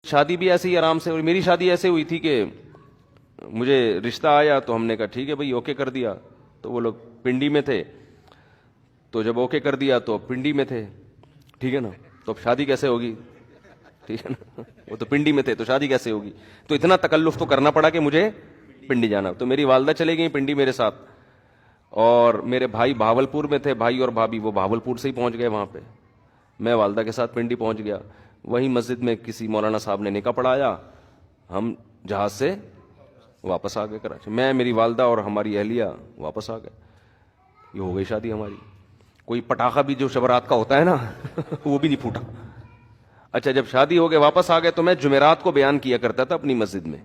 شادی بھی ایسے ہی آرام سے، اور میری شادی ایسے ہوئی تھی کہ مجھے رشتہ آیا تو ہم نے کہا ٹھیک ہے بھائی اوکے کر دیا. تو وہ لوگ پنڈی میں تھے، تو جب اوکے کر دیا تو پنڈی میں تھے، ٹھیک ہے نا. تو اب شادی کیسے ہوگی، ٹھیک ہے نا. وہ تو پنڈی میں تھے تو شادی کیسے ہوگی. تو اتنا تکلف تو کرنا پڑا کہ مجھے پنڈی جانا. تو میری والدہ چلے گئی پنڈی میرے ساتھ، اور میرے بھائی بھاولپور میں تھے، بھائی اور بھابھی وہ بھاولپور سے ہی پہنچ گئے وہاں پہ. میں والدہ کے ساتھ پنڈی پہنچ گیا. وہیں مسجد میں کسی مولانا صاحب نے نکاح پڑھایا، ہم جہاز سے واپس آ گئے کراچی. میں، میری والدہ اور ہماری اہلیہ واپس آ گئے. یہ ہو گئی شادی ہماری. کوئی پٹاخہ بھی جو شبرات کا ہوتا ہے نا وہ بھی نہیں پھوٹا. اچھا جب شادی ہو گئے واپس آ گئے تو میں جمعرات کو بیان کیا کرتا تھا اپنی مسجد میں.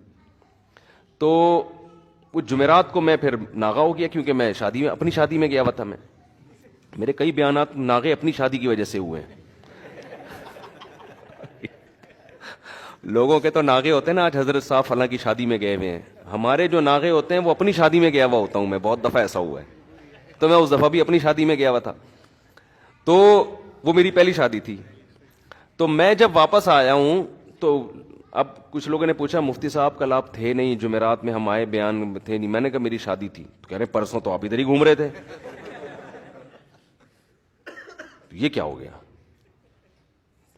تو وہ جمعرات کو میں پھر ناغا ہو گیا، کیونکہ میں شادی میں، اپنی شادی میں گیا ہوا تھا. میں میرے کئی بیانات ناغے اپنی شادی کی وجہ سے ہوئے ہیں. لوگوں کے تو ناغے ہوتے ہیں نا، آج حضرت صاحب فلاں کی شادی میں گئے ہوئے ہیں. ہمارے جو ناغے ہوتے ہیں وہ اپنی شادی میں گیا ہوا ہوتا ہوں میں. بہت دفعہ ایسا ہوا ہے. تو میں اس دفعہ بھی اپنی شادی میں گیا ہوا تھا. تو وہ میری پہلی شادی تھی. تو میں جب واپس آیا ہوں تو اب کچھ لوگوں نے پوچھا مفتی صاحب کل آپ تھے نہیں، جمعرات میں ہم آئے بیان تھے نہیں. میں نے کہا میری شادی تھی. تو کہہ رہے پرسوں تو آپ ادھر ہی گھوم رہے تھے. یہ کیا ہو گیا،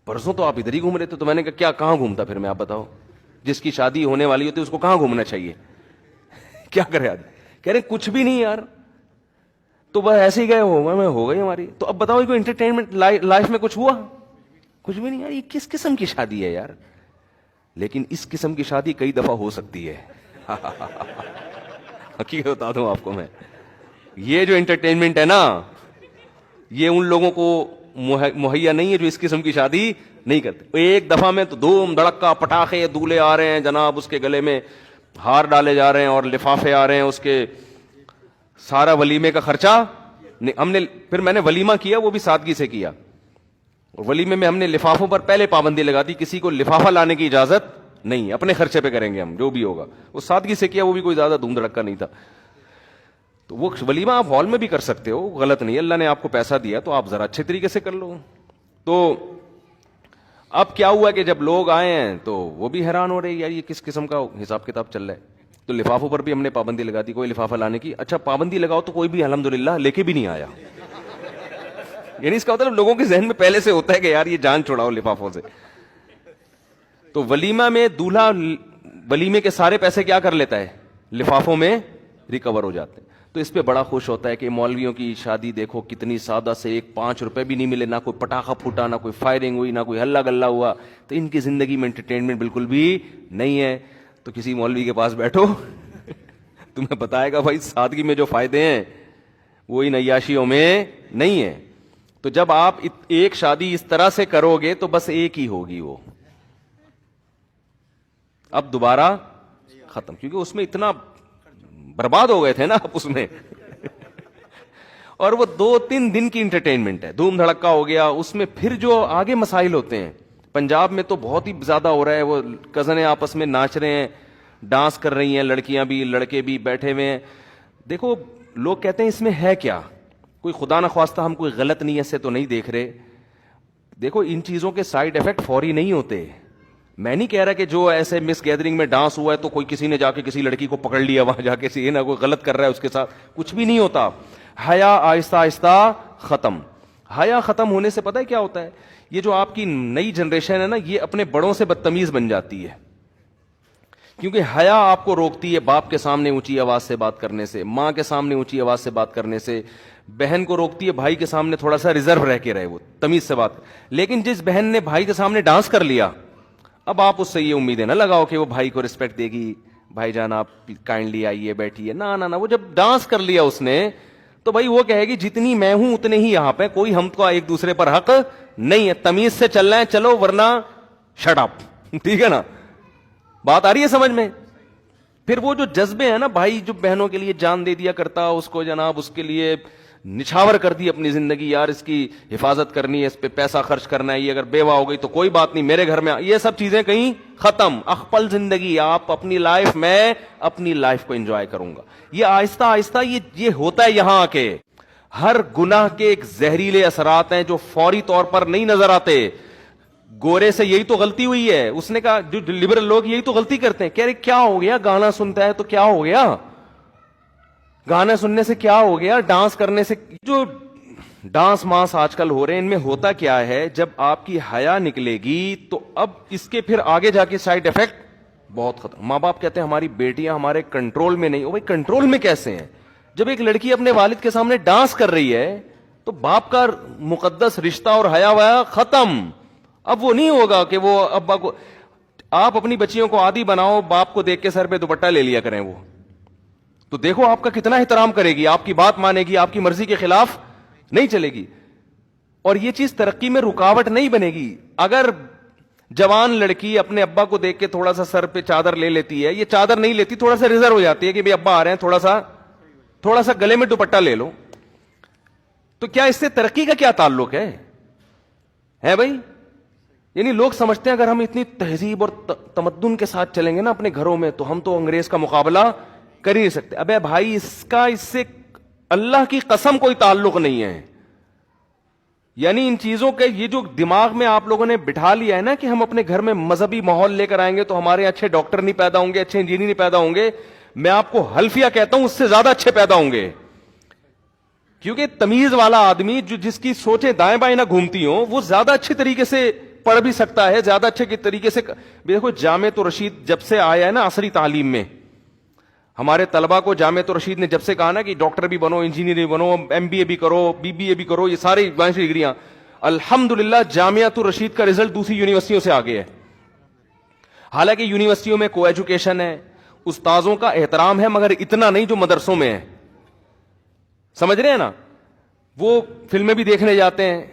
پرسوں تو آپ ادھر ہی گھوم رہے تھے. تو میں نے کہا کیا، کہاں گھومتا پھر میں، آپ بتاؤ. جس کی شادی ہونے والی ہوتی ہے اس کو کہاں گھومنا چاہیے. کیا کرے آج، کہہ رہے کچھ بھی نہیں یار، تو بس ایسے ہی گئے ہو گئی ہماری. تو اب بتاؤ کوئی انٹرٹینمنٹ لائف میں کچھ ہوا؟ کچھ بھی نہیں یار. یہ کس قسم کی شادی ہے یار. لیکن اس قسم کی شادی کئی دفعہ ہو سکتی ہے. حقیقت بتا دوں آپ کو میں، یہ جو انٹرٹینمنٹ ہے نا یہ ان لوگوں کو مہیا نہیں ہے جو اس قسم کی شادی نہیں کرتے. ایک دفعہ میں تو دھوم دھڑکا، پٹاخے، دولے آ رہے ہیں جناب، اس کے گلے میں ہار ڈالے جا رہے ہیں اور لفافے آ رہے ہیں اس کے. سارا ولیمے کا خرچہ ہم نے، پھر میں نے ولیمہ کیا وہ بھی سادگی سے کیا. ولیمے میں ہم نے لفافوں پر پہلے پابندی لگا دی، کسی کو لفافہ لانے کی اجازت نہیں، اپنے خرچے پہ کریں گے ہم جو بھی ہوگا. وہ سادگی سے کیا، وہ بھی کوئی زیادہ دھوم دھڑکا نہیں تھا. تو وہ ولیمہ آپ ہال میں بھی کر سکتے ہو، غلط نہیں. اللہ نے آپ کو پیسہ دیا تو آپ ذرا اچھے طریقے سے کر لو. تو اب کیا ہوا کہ جب لوگ آئے ہیں تو وہ بھی حیران ہو رہے یار یہ کس قسم کا حساب کتاب چل رہا ہے. تو لفافوں پر بھی ہم نے پابندی لگا دی، کوئی لفافہ لانے کی. اچھا پابندی لگاؤ تو کوئی بھی الحمدللہ لے کے بھی نہیں آیا. یعنی اس کا مطلب لوگوں کے ذہن میں پہلے سے ہوتا ہے کہ یار یہ جان چھڑاؤ لفافوں سے. تو ولیمہ میں دولہا ولیمے کے سارے پیسے کیا کر لیتا ہے، لفافوں میں ریکور ہو جاتے ہیں. تو اس پہ بڑا خوش ہوتا ہے کہ مولویوں کی شادی دیکھو کتنی سادہ سے، ایک 5 روپے بھی نہیں ملے، نہ کوئی پٹاخہ پھوٹا، نہ کوئی فائرنگ ہوئی، نہ کوئی ہلہ گلا ہوا. تو ان کی زندگی میں انٹرٹینمنٹ بالکل بھی نہیں ہے. تو کسی مولوی کے پاس بیٹھو تمہیں بتائے گا بھائی سادگی میں جو فائدے ہیں وہ ان عیاشیوں میں نہیں ہے. تو جب آپ ایک شادی اس طرح سے کرو گے تو بس ایک ہی ہوگی، وہ اب دوبارہ ختم، کیونکہ اس میں اتنا برباد ہو گئے تھے نا آپ اس میں. اور وہ 2-3 دن کی انٹرٹینمنٹ ہے، دھوم دھڑکا ہو گیا. اس میں پھر جو آگے مسائل ہوتے ہیں، پنجاب میں تو بہت ہی زیادہ ہو رہا ہے. وہ کزنیں آپس میں ناچ رہے ہیں، ڈانس کر رہی ہیں، لڑکیاں بھی لڑکے بھی بیٹھے ہوئے ہیں. دیکھو لوگ کہتے ہیں اس میں ہے کیا، کوئی خدا نخواستہ ہم کوئی غلط نیت سے تو نہیں دیکھ رہے. دیکھو ان چیزوں کے سائیڈ ایفیکٹ فوری نہیں ہوتے. میں نہیں کہہ رہا کہ جو ایسے مس گیدرنگ میں ڈانس ہوا ہے تو کوئی کسی نے جا کے کسی لڑکی کو پکڑ لیا وہاں جا کے یہ نہ کوئی غلط کر رہا ہے اس کے ساتھ، کچھ بھی نہیں ہوتا. حیا آہستہ آہستہ ختم. حیا ختم ہونے سے پتہ ہے کیا ہوتا ہے، یہ جو آپ کی نئی جنریشن ہے نا یہ اپنے بڑوں سے بدتمیز بن جاتی ہے. کیونکہ حیا آپ کو روکتی ہے باپ کے سامنے اونچی آواز سے بات کرنے سے، ماں کے سامنے اونچی آواز سے بات کرنے سے. بہن کو روکتی ہے بھائی کے سامنے تھوڑا سا ریزرو رہ کے رہے، وہ تمیز سے بات. لیکن جس بہن نے بھائی کے سامنے ڈانس کر لیا، اب آپ اس سے یہ امیدیں نہ لگاؤ کہ وہ بھائی کو رسپیکٹ دے گی، بھائی جان آپ کائنڈلی آئیے بیٹھیے. نہ وہ جب ڈانس کر لیا اس نے تو بھائی وہ کہے گی جتنی میں ہوں اتنے ہی یہاں پہ، کوئی ہم کو ایک دوسرے پر حق نہیں ہے، تمیز سے چلنا ہے چلو ورنہ شٹ اپ. ٹھیک ہے نا، بات آ رہی ہے سمجھ میں. پھر وہ جو جذبے ہیں نا، بھائی جو بہنوں کے لیے جان دے دیا کرتا، اس کو جناب اس کے لیے نچھاور کر دی اپنی زندگی، یار اس کی حفاظت کرنی ہے، اس پہ پیسہ خرچ کرنا ہے، یہ اگر بیوہ ہو گئی تو کوئی بات نہیں میرے گھر میں، یہ سب چیزیں کہیں ختم. اخپل زندگی، آپ اپنی لائف میں اپنی لائف کو انجوائے کروں گا. یہ آہستہ آہستہ یہ ہوتا ہے یہاں آ کے. ہر گناہ کے ایک زہریلے اثرات ہیں جو فوری طور پر نہیں نظر آتے. گورے سے یہی تو غلطی ہوئی ہے. اس نے کہا جو لبرل لوگ یہی تو غلطی کرتے ہیں. کہہ رہے کیا ہو گیا, گانا سنتا ہے تو کیا ہو گیا, گانا سننے سے کیا ہو گیا, ڈانس کرنے سے. جو ڈانس ماس آج کل ہو رہے ہیں ان میں ہوتا کیا ہے, جب آپ کی حیا نکلے گی تو اب اس کے پھر آگے جا کے سائڈ افیکٹ بہت خطرہ. ماں باپ کہتے ہیں ہماری بیٹیاں ہمارے کنٹرول میں نہیں. او بھائی کنٹرول میں کیسے ہیں؟ جب ایک لڑکی اپنے والد کے سامنے ڈانس کر رہی ہے تو باپ کا مقدس رشتہ اور حیا ویا ختم. اب وہ نہیں ہوگا کہ وہ ابا کو, آپ اپنی بچیوں کو عادی بناؤ باپ کو دیکھ کے سر پہ دوپٹہ لے لیا کریں, وہ تو دیکھو آپ کا کتنا احترام کرے گی, آپ کی بات مانے گی, آپ کی مرضی کے خلاف نہیں چلے گی. اور یہ چیز ترقی میں رکاوٹ نہیں بنے گی. اگر جوان لڑکی اپنے ابا کو دیکھ کے تھوڑا سا سر پہ چادر لے لیتی ہے, یہ چادر نہیں لیتی, تھوڑا سا ریزرو ہو جاتی ہے کہ ابا آ رہے ہیں, تھوڑا سا گلے میں دوپٹہ لے لو, تو کیا اس سے ترقی کا کیا تعلق ہے بھائی؟ یعنی لوگ سمجھتے ہیں اگر ہم اتنی تہذیب اور تمدن کے ساتھ چلیں گے نا اپنے گھروں میں تو ہم تو انگریز کا مقابلہ کر ہی نہیں سکتے. ابے بھائی اس سے اللہ کی قسم کوئی تعلق نہیں ہے. یعنی ان چیزوں کے یہ جو دماغ میں آپ لوگوں نے بٹھا لیا ہے نا کہ ہم اپنے گھر میں مذہبی ماحول لے کر آئیں گے تو ہمارے اچھے ڈاکٹر نہیں پیدا ہوں گے, اچھے انجینئر نہیں پیدا ہوں گے. میں آپ کو حلفیہ کہتا ہوں اس سے زیادہ اچھے پیدا ہوں گے, کیونکہ تمیز والا آدمی جس کی سوچیں دائیں بائیں نہ گھومتی ہوں وہ زیادہ اچھے طریقے سے پڑھ بھی سکتا ہے, زیادہ اچھے طریقے سے. دیکھو جامعۃ الرشید جب سے آیا ہے نا عصری تعلیم میں, ہمارے طلبہ کو جامعۃ الرشید نے جب سے کہا نا کہ ڈاکٹر بھی بنو, انجینئر بھی بنو, ایم بی اے بھی کرو, بی بی اے بھی کرو, یہ ساری ڈگریاں, الحمدللہ جامعۃ الرشید کا رزلٹ دوسری یونیورسٹیوں سے آگے ہے. حالانکہ یونیورسٹیوں میں کو ایجوکیشن ہے, استاذوں کا احترام ہے, مگر اتنا نہیں جو مدرسوں میں ہے. سمجھ رہے ہیں نا؟ وہ فلمیں بھی دیکھنے جاتے ہیں.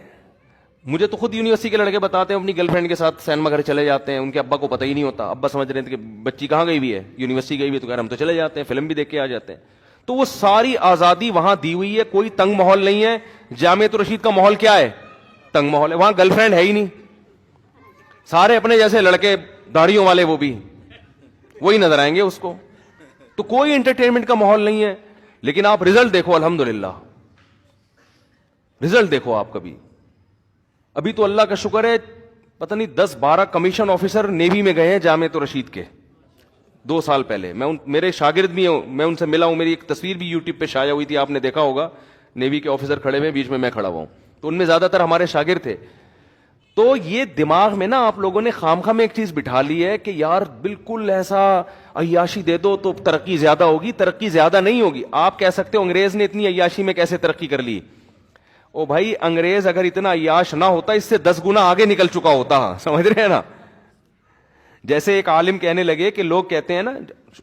مجھے تو خود یونیورسٹی کے لڑکے بتاتے ہیں اپنی گرل فرینڈ کے ساتھ سینما گھر چلے جاتے ہیں, ان کے ابا کو پتہ ہی نہیں ہوتا, ابا سمجھ رہے تھے کہ بچی کہاں گئی ہوئی ہے, یونیورسٹی گئی ہوئی, تو کہہ رہے ہم تو چلے جاتے ہیں, فلم بھی دیکھ کے آ جاتے ہیں. تو وہ ساری آزادی وہاں دی ہوئی ہے, کوئی تنگ ماحول نہیں ہے. جامعۃ الرشید کا ماحول کیا ہے؟ تنگ ماحول ہے. وہاں گرل فرینڈ ہے ہی نہیں, سارے اپنے جیسے لڑکے داڑھیوں والے وہ بھی وہی نظر آئیں گے اس کو. تو کوئی انٹرٹینمنٹ کا ماحول نہیں ہے. لیکن آپ رزلٹ دیکھو, الحمدللہ رزلٹ دیکھو آپ کبھی. ابھی تو اللہ کا شکر ہے پتہ نہیں 10-12 کمیشن آفیسر نیوی میں گئے ہیں جامعۃ الرشید کے 2 سال پہلے. میرے شاگرد بھی ہوں, میں ان سے ملا ہوں, میری ایک تصویر بھی یوٹیوب پہ شائع ہوئی تھی, آپ نے دیکھا ہوگا, نیوی کے آفیسر کھڑے ہوئے, بیچ میں کھڑا ہوا ہوں, تو ان میں زیادہ تر ہمارے شاگرد تھے. تو یہ دماغ میں نا آپ لوگوں نے خامخواہ میں ایک چیز بٹھا لی ہے کہ یار بالکل ایسا عیاشی دے دو تو ترقی زیادہ ہوگی. ترقی زیادہ نہیں ہوگی. آپ کہہ سکتے ہو انگریز نے اتنی عیاشی میں کیسے ترقی کر لی. او بھائی انگریز اگر اتنا عیاش نہ ہوتا اس سے 10 گنا آگے نکل چکا ہوتا. سمجھ رہے ہیں نا؟ جیسے ایک عالم کہنے لگے کہ لوگ کہتے ہیں نا,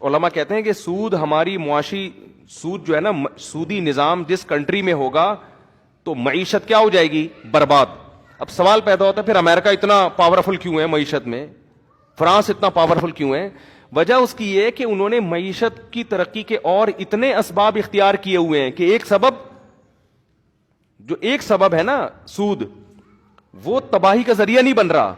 علماء کہتے ہیں کہ سود ہماری معاشی سود جو ہے نا, سودی نظام جس کنٹری میں ہوگا تو معیشت کیا ہو جائے گی؟ برباد. اب سوال پیدا ہوتا ہے پھر امریکہ اتنا پاورفل کیوں ہے معیشت میں, فرانس اتنا پاورفل کیوں ہے؟ وجہ اس کی یہ کہ انہوں نے معیشت کی ترقی کے اور اتنے اسباب اختیار کیے ہوئے ہیں کہ ایک سبب ہے نا سود, وہ تباہی کا ذریعہ نہیں بن رہا.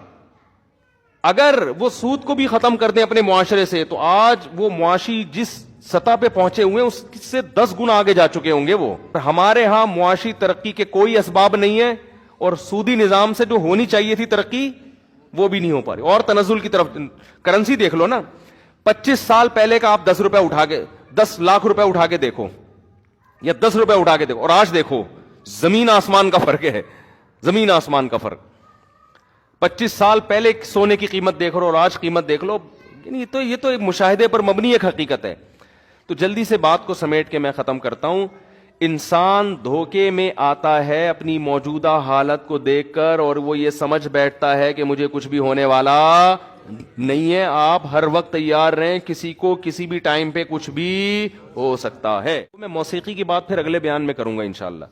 اگر وہ سود کو بھی ختم کر دیں اپنے معاشرے سے تو آج وہ معاشی جس سطح پہ پہنچے ہوئے ہیں اس سے 10 گنا آگے جا چکے ہوں گے وہ. ہمارے ہاں معاشی ترقی کے کوئی اسباب نہیں ہے, اور سودی نظام سے جو ہونی چاہیے تھی ترقی وہ بھی نہیں ہو پا رہی. اور تنزل کی طرف کرنسی دیکھ لو نا, 25 سال پہلے کا آپ 10 روپے اٹھا کے 10 لاکھ روپے اٹھا کے دیکھو, یا 10 روپے اٹھا کے دیکھو, اور آج دیکھو, زمین آسمان کا فرق ہے, زمین آسمان کا فرق. 25 سال پہلے سونے کی قیمت دیکھ لو اور آج قیمت دیکھ لو. یہ تو ایک مشاہدے پر مبنی ایک حقیقت ہے. تو جلدی سے بات کو سمیٹ کے میں ختم کرتا ہوں. انسان دھوکے میں آتا ہے اپنی موجودہ حالت کو دیکھ کر, اور وہ یہ سمجھ بیٹھتا ہے کہ مجھے کچھ بھی ہونے والا نہیں ہے. آپ ہر وقت تیار رہیں, کسی کو کسی بھی ٹائم پہ کچھ بھی ہو سکتا ہے. میں موسیقی کی بات پھر اگلے بیان میں کروں گا انشاءاللہ,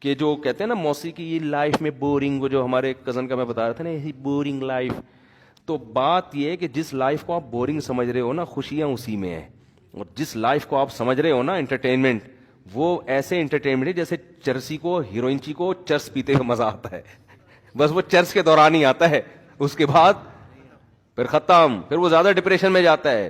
کہ جو کہتے ہیں نا موسیقی یہ لائف میں بورنگ, وہ جو ہمارے کزن کا میں بتا رہا تھا نا, یہ بورنگ لائف. تو بات یہ ہے کہ جس لائف کو آپ بورنگ سمجھ رہے ہو نا, خوشیاں اسی میں ہیں. اور جس لائف کو آپ سمجھ رہے ہو نا انٹرٹینمنٹ, وہ ایسے انٹرٹینمنٹ ہے جیسے چرسی کو, ہیروئنچی کو چرس پیتے ہوئے مزہ آتا ہے. بس وہ چرس کے دوران ہی آتا ہے, اس کے بعد پھر ختم, پھر وہ زیادہ ڈپریشن میں جاتا ہے.